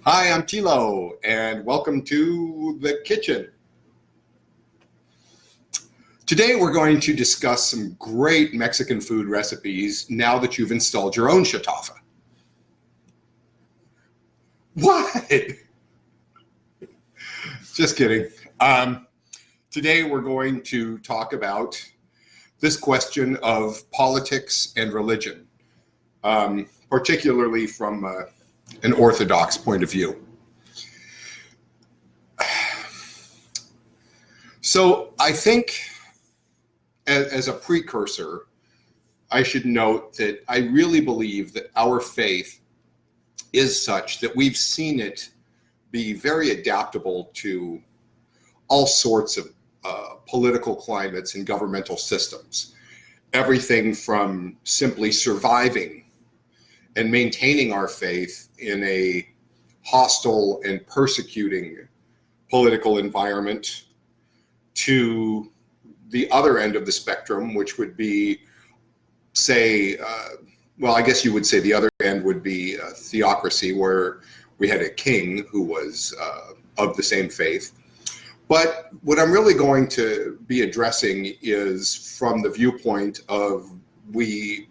Hi, I'm Tilo, and welcome to the kitchen. Today we're going to discuss some great Mexican food recipes now that you've installed your own shatafa. What? Just kidding. Today we're going to talk about this question of politics and religion, particularly from an Orthodox point of view. So I think as a precursor, I should note that I really believe that our faith is such that we've seen it be very adaptable to all sorts of political climates and governmental systems. Everything from simply surviving and maintaining our faith in a hostile and persecuting political environment to the other end of the spectrum, which would be, say, well, I guess you would say the other end would be theocracy, where we had a king who was of the same faith. But what I'm really going to be addressing is from the viewpoint of we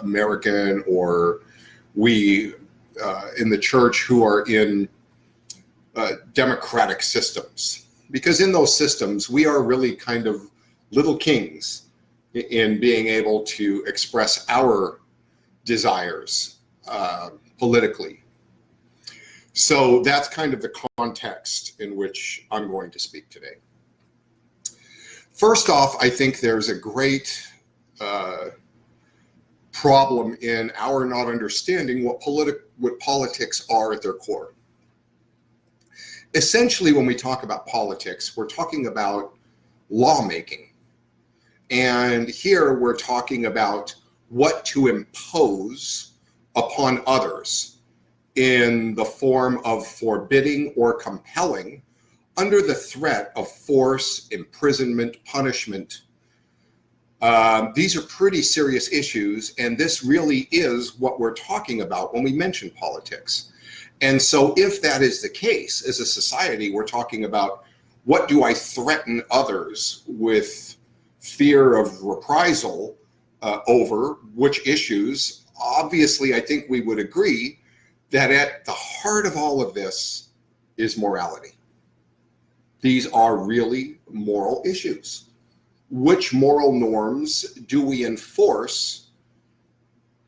American or we in the church who are in democratic systems. Because in those systems, we are really kind of little kings in being able to express our desires politically. So that's kind of the context in which I'm going to speak today. First off, I think there's a great problem in our not understanding what politics are at their core. Essentially, when we talk about politics, we're talking about lawmaking. And here we're talking about what to impose upon others in the form of forbidding or compelling under the threat of force, imprisonment, punishment. These are pretty serious issues, and this really is what we're talking about when we mention politics. And so if that is the case, as a society, we're talking about what do I threaten others with fear of reprisal over which issues. Obviously, I think we would agree that at the heart of all of this is morality. These are really moral issues. Which moral norms do we enforce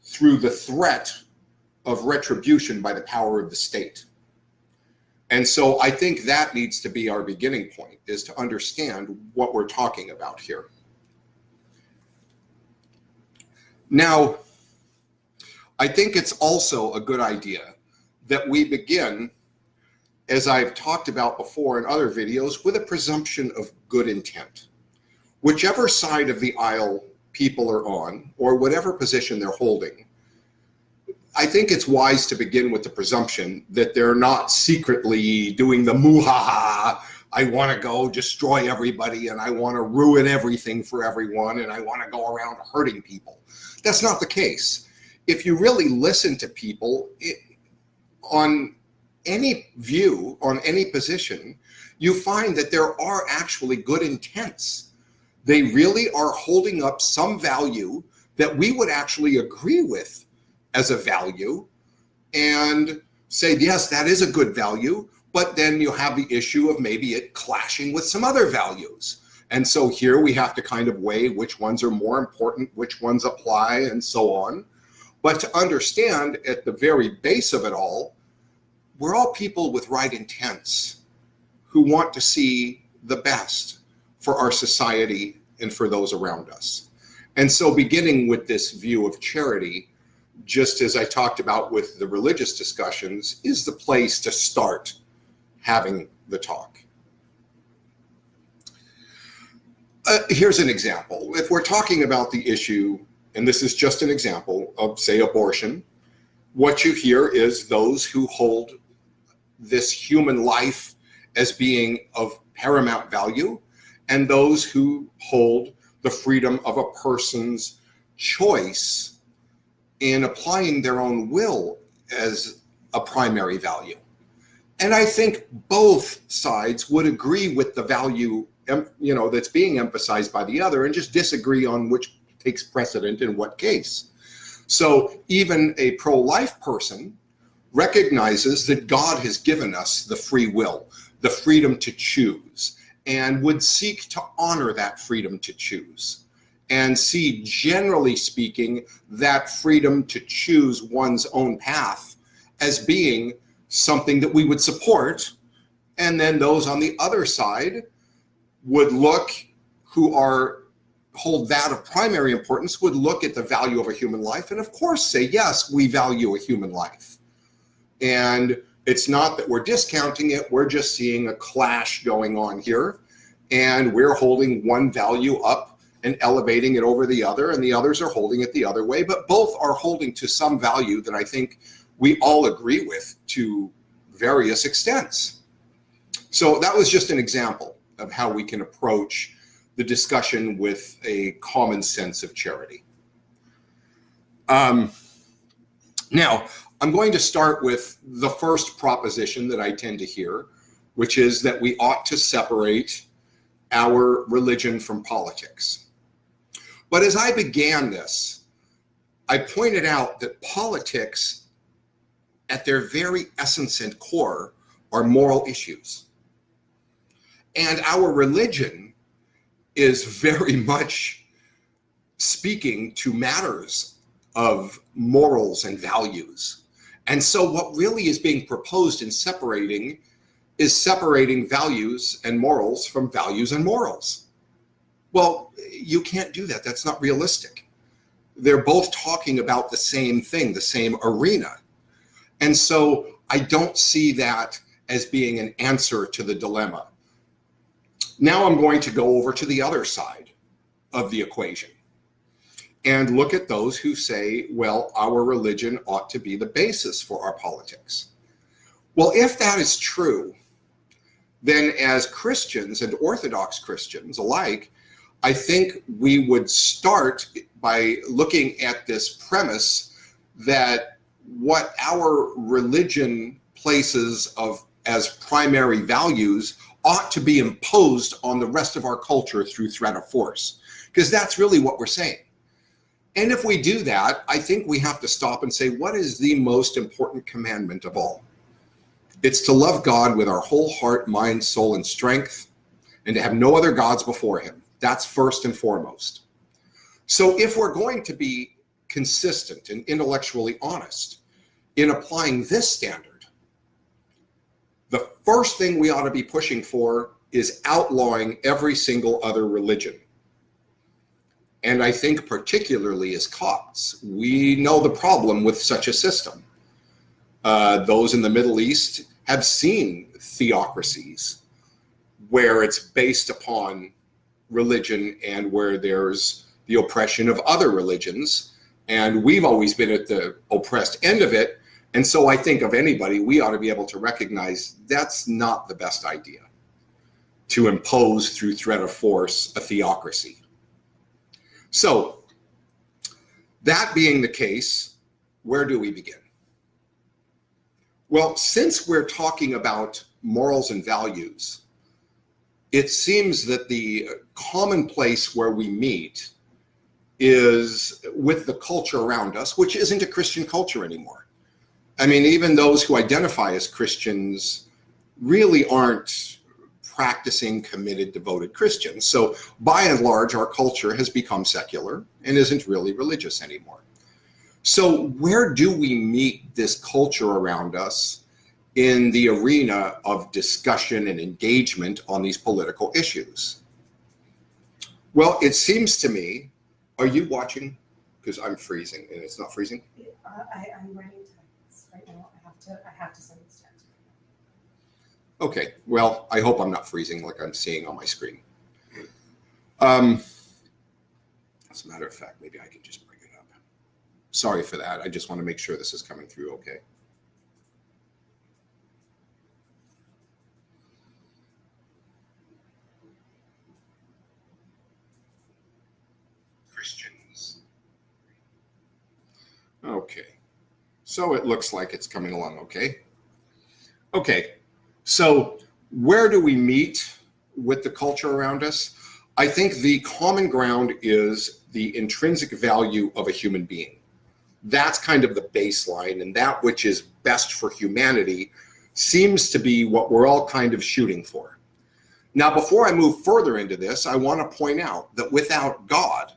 through the threat of retribution by the power of the state? And so I think that needs to be our beginning point, is to understand what we're talking about here. Now, I think it's also a good idea that we begin, as I've talked about before in other videos, with a presumption of good intent. Whichever side of the aisle people are on, or whatever position they're holding, I think it's wise to begin with the presumption that they're not secretly doing the moo-ha-ha, I want to go destroy everybody and I want to ruin everything for everyone and I want to go around hurting people. That's not the case. If you really listen to people on any view, on any position, you find that there are actually good intents. They really are holding up some value that we would actually agree with as a value and say, yes, that is a good value, but then you have the issue of maybe it clashing with some other values. And so here we have to kind of weigh which ones are more important, which ones apply, and so on. But to understand at the very base of it all, we're all people with right intents who want to see the best for our society and for those around us. And so beginning with this view of charity, just as I talked about with the religious discussions, is the place to start having the talk. Here's an example. If we're talking about the issue, and this is just an example of, say, abortion, what you hear is those who hold this human life as being of paramount value, and those who hold the freedom of a person's choice in applying their own will as a primary value. And I think both sides would agree with the value, that's being emphasized by the other, and just disagree on which takes precedent in what case. So even a pro-life person recognizes that God has given us the free will, the freedom to choose, and would seek to honor that freedom to choose, and see, generally speaking, that freedom to choose one's own path as being something that we would support. And then those on the other side would look, who hold that of primary importance, would look at the value of a human life and of course say, yes, we value a human life. And it's not that we're discounting it, we're just seeing a clash going on here, and we're holding one value up and elevating it over the other, and the others are holding it the other way, but both are holding to some value that I think we all agree with to various extents. So that was just an example of how we can approach the discussion with a common sense of charity. Now, I'm going to start with the first proposition that I tend to hear, which is that we ought to separate our religion from politics. But as I began this, I pointed out that politics, at their very essence and core, are moral issues. And our religion is very much speaking to matters of morals and values. And so what really is being proposed in separating is separating values and morals from values and morals. Well, you can't do that. That's not realistic. They're both talking about the same thing, the same arena. And so I don't see that as being an answer to the dilemma. Now I'm going to go over to the other side of the equation and look at those who say, well, our religion ought to be the basis for our politics. Well, if that is true, then as Christians and Orthodox Christians alike, I think we would start by looking at this premise that what our religion places as primary values ought to be imposed on the rest of our culture through threat of force, because that's really what we're saying. And if we do that, I think we have to stop and say, what is the most important commandment of all? It's to love God with our whole heart, mind, soul, and strength, and to have no other gods before him. That's first and foremost. So if we're going to be consistent and intellectually honest in applying this standard, the first thing we ought to be pushing for is outlawing every single other religion. And I think particularly as Copts, we know the problem with such a system. Those in the Middle East have seen theocracies where it's based upon religion and where there's the oppression of other religions. And we've always been at the oppressed end of it. And so I think of anybody, we ought to be able to recognize that's not the best idea, to impose through threat of force a theocracy. So that being the case, where do we begin? Well, since we're talking about morals and values, it seems that the common place where we meet is with the culture around us, which isn't a Christian culture anymore. I mean, even those who identify as Christians really aren't practicing, committed, devoted Christians. So by and large, our culture has become secular and isn't really religious anymore. So where do we meet this culture around us in the arena of discussion and engagement on these political issues? Well, it seems to me, are you watching? Because I'm freezing and it's not freezing. I'm running to right now. I have to send this down. Okay, well, I hope I'm not freezing like I'm seeing on my screen. As a matter of fact, maybe I can just bring it up. Sorry for that. I just want to make sure this is coming through okay. Christians. Okay, so it looks like it's coming along okay. Okay, So where do we meet with the culture around us? I think the common ground is the intrinsic value of a human being. That's kind of the baseline, and that which is best for humanity seems to be what we're all kind of shooting for. Now, before I move further into this, I want to point out that without God,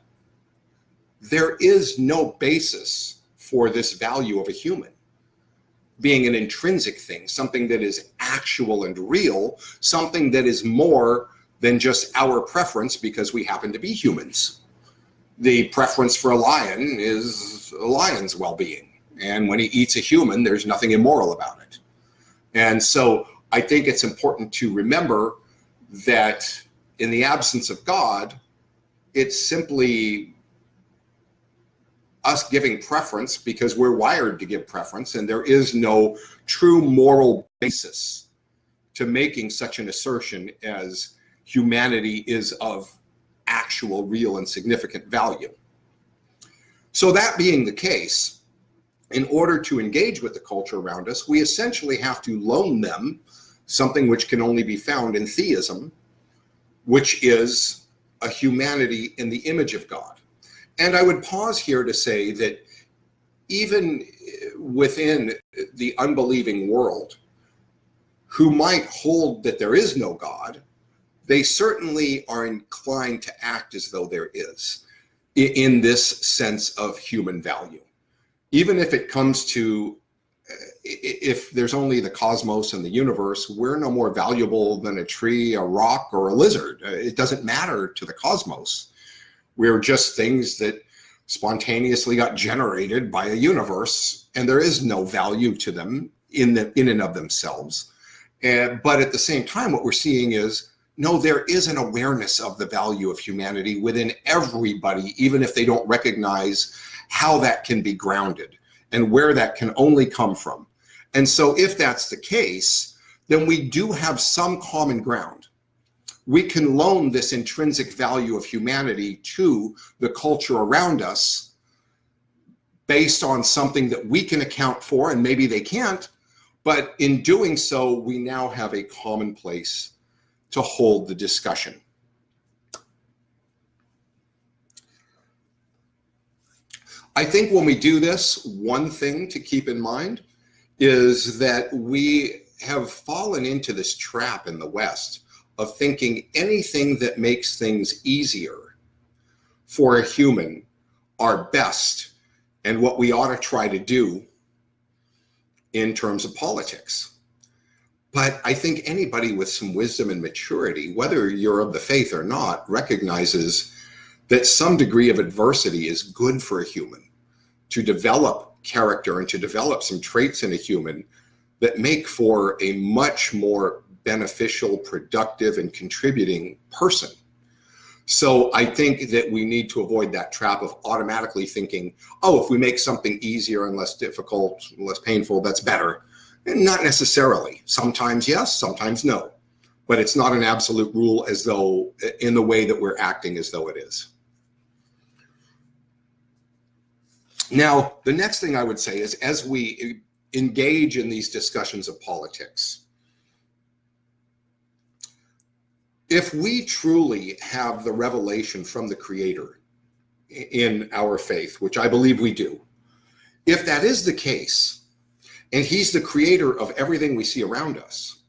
there is no basis for this value of a human being an intrinsic thing, something that is actual and real, something that is more than just our preference because we happen to be humans. The preference for a lion is a lion's well-being. And when he eats a human, there's nothing immoral about it. And so I think it's important to remember that in the absence of God, it's simply us giving preference because we're wired to give preference, and there is no true moral basis to making such an assertion as humanity is of actual, real, and significant value. So that being the case, in order to engage with the culture around us, we essentially have to loan them something which can only be found in theism, which is a humanity in the image of God. And I would pause here to say that even within the unbelieving world, who might hold that there is no God, they certainly are inclined to act as though there is, in this sense of human value. Even if it comes to, if there's only the cosmos and the universe, we're no more valuable than a tree, a rock, or a lizard. It doesn't matter to the cosmos. We're just things that spontaneously got generated by a universe, and there is no value to them in and of themselves. But at the same time, what we're seeing is, no, there is an awareness of the value of humanity within everybody, even if they don't recognize how that can be grounded and where that can only come from. And so if that's the case, then we do have some common ground. We can loan this intrinsic value of humanity to the culture around us based on something that we can account for, and maybe they can't, but in doing so, we now have a common place to hold the discussion. I think when we do this, one thing to keep in mind is that we have fallen into this trap in the West of thinking anything that makes things easier for a human are best and what we ought to try to do in terms of politics. But I think anybody with some wisdom and maturity, whether you're of the faith or not, recognizes that some degree of adversity is good for a human, to develop character and to develop some traits in a human that make for a much more beneficial, productive, and contributing person. So I think that we need to avoid that trap of automatically thinking, oh, if we make something easier and less difficult, less painful, that's better. And not necessarily. Sometimes yes, sometimes no. But it's not an absolute rule as though in the way that we're acting as though it is. Now, the next thing I would say is as we engage in these discussions of politics, if we truly have the revelation from the Creator in our faith, which I believe we do, if that is the case, and He's the creator of everything we see around us,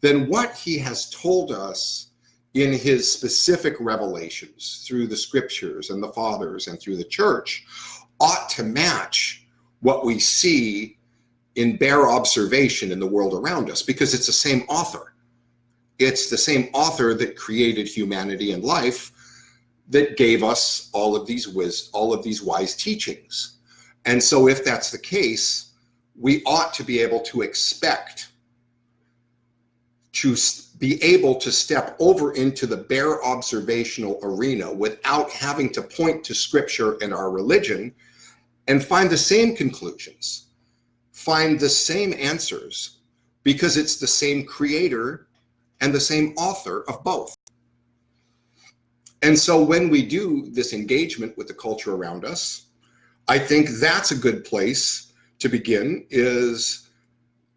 then what He has told us in His specific revelations through the scriptures and the fathers and through the church ought to match what we see in bare observation in the world around us, because it's the same author. It's the same author that created humanity and life that gave us all of these wise teachings. And so if that's the case, we ought to be able to expect to be able to step over into the bare observational arena without having to point to scripture and our religion and find the same conclusions, find the same answers, because it's the same creator and the same author of both. And so when we do this engagement with the culture around us, I think that's a good place to begin, is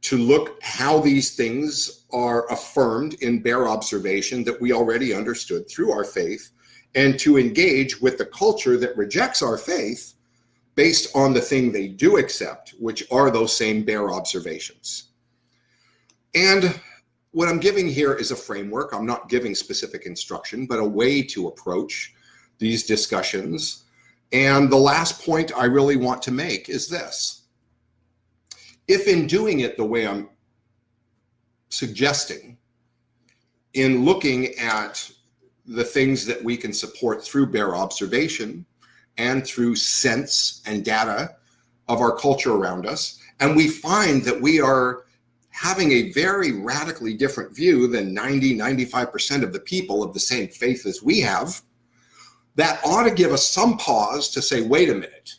to look how these things are affirmed in bare observation that we already understood through our faith, and to engage with the culture that rejects our faith based on the thing they do accept, which are those same bare observations. And what I'm giving here is a framework. I'm not giving specific instruction, but a way to approach these discussions. And the last point I really want to make is this. If in doing it the way I'm suggesting, in looking at the things that we can support through bare observation and through sense and data of our culture around us, and we find that we are having a very radically different view than 90–95% of the people of the same faith as we have, that ought to give us some pause to say, wait a minute,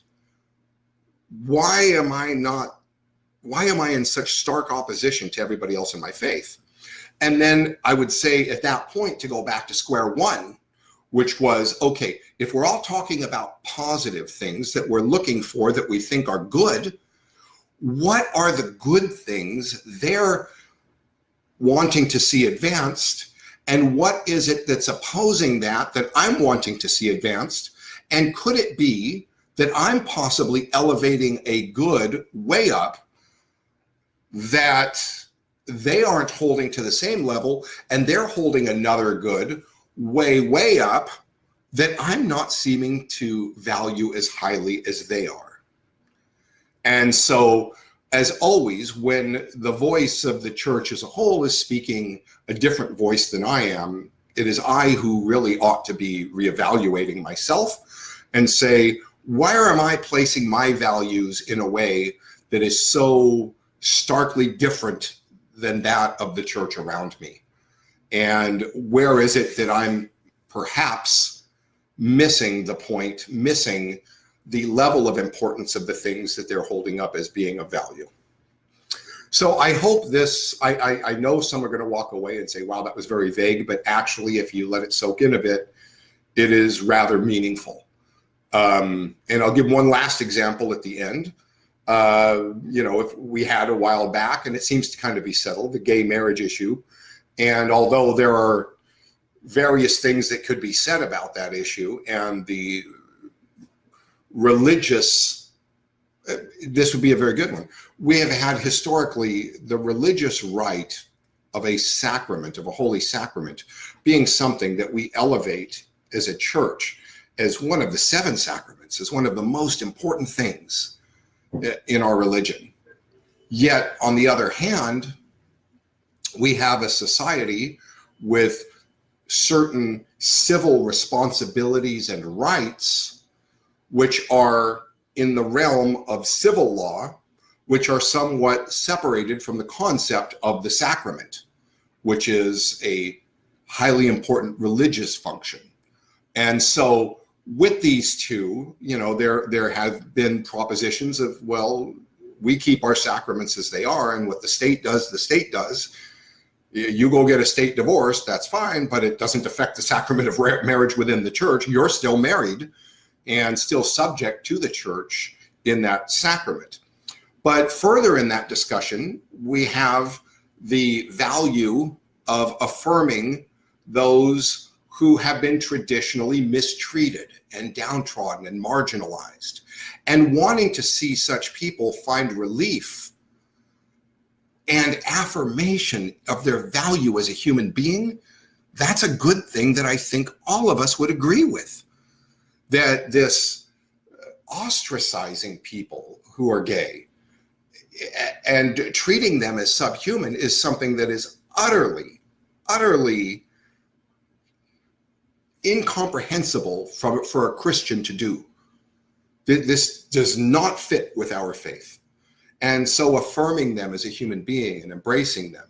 why am I in such stark opposition to everybody else in my faith? And then I would say at that point to go back to square one, which was, okay, if we're all talking about positive things that we're looking for that we think are good, what are the good things they're wanting to see advanced? And what is it that's opposing that I'm wanting to see advanced? And could it be that I'm possibly elevating a good way up that they aren't holding to the same level, and they're holding another good way up that I'm not seeming to value as highly as they are? And so, as always, when the voice of the church as a whole is speaking a different voice than I am, it is I who really ought to be reevaluating myself and say, why am I placing my values in a way that is so starkly different than that of the church around me? And where is it that I'm perhaps missing the point, missing the level of importance of the things that they're holding up as being of value? So I hope this, I know some are going to walk away and say, wow, that was very vague, but actually, if you let it soak in a bit, it is rather meaningful. And I'll give one last example at the end. If we had a while back, and it seems to kind of be settled, the gay marriage issue. And although there are various things that could be said about that issue, and the religious, this would be a very good one. We have had historically the religious rite of a sacrament, of a holy sacrament, being something that we elevate as a church as one of the 7 sacraments, as one of the most important things in our religion. Yet, on the other hand, we have a society with certain civil responsibilities and rights which are in the realm of civil law, which are somewhat separated from the concept of the sacrament, which is a highly important religious function. And so with these two, there have been propositions of, well, we keep our sacraments as they are, and what the state does, the state does. You go get a state divorce, that's fine, but it doesn't affect the sacrament of marriage within the church. You're still married and still subject to the church in that sacrament. But further in that discussion, we have the value of affirming those who have been traditionally mistreated and downtrodden and marginalized, and wanting to see such people find relief and affirmation of their value as a human being. That's a good thing that I think all of us would agree with. That this ostracizing people who are gay and treating them as subhuman is something that is utterly incomprehensible for a Christian to do. This does not fit with our faith. And so affirming them as a human being and embracing them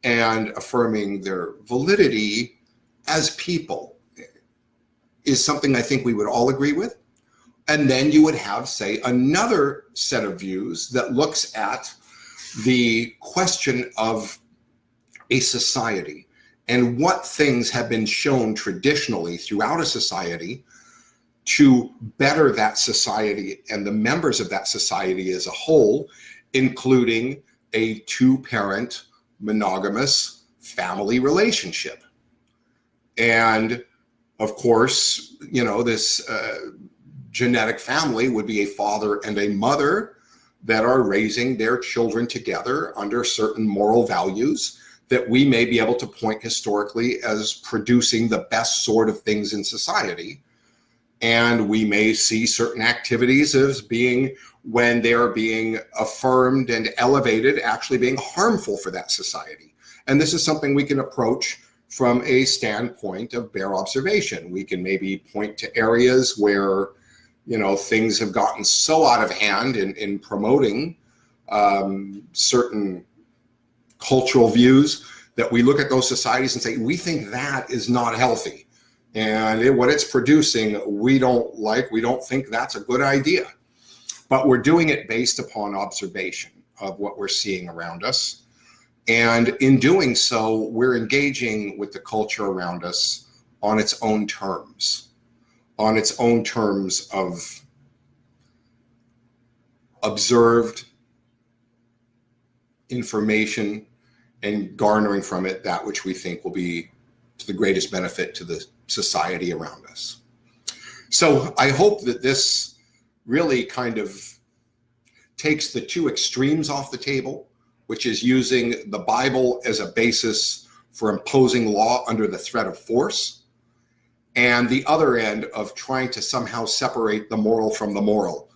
and affirming their validity as people is something I think we would all agree with. And then you would have, say, another set of views that looks at the question of a society and what things have been shown traditionally throughout a society to better that society and the members of that society as a whole, including a two-parent monogamous family relationship. And of course, this genetic family would be a father and a mother that are raising their children together under certain moral values that we may be able to point historically as producing the best sort of things in society. And we may see certain activities as being, when they are being affirmed and elevated, actually being harmful for that society. And this is something we can approach from a standpoint of bare observation. We can maybe point to areas where, things have gotten so out of hand in promoting certain cultural views that we look at those societies and say, we think that is not healthy. And what it's producing, we don't like, we don't think that's a good idea. But we're doing it based upon observation of what we're seeing around us. And in doing so, we're engaging with the culture around us on its own terms of observed information and garnering from it that which we think will be to the greatest benefit to the society around us. So I hope that this really kind of takes the two extremes off the table, which is using the Bible as a basis for imposing law under the threat of force, and the other end of trying to somehow separate the moral from the moral,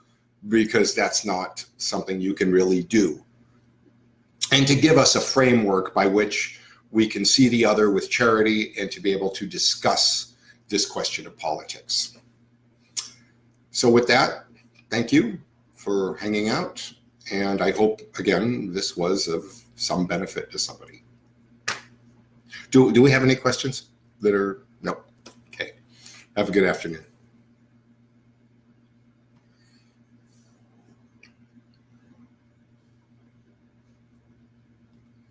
because that's not something you can really do. And to give us a framework by which we can see the other with charity and to be able to discuss this question of politics. So with that, thank you for hanging out. And I hope, again, this was of some benefit to somebody. Do we have any questions that are, no? Okay. Have a good afternoon.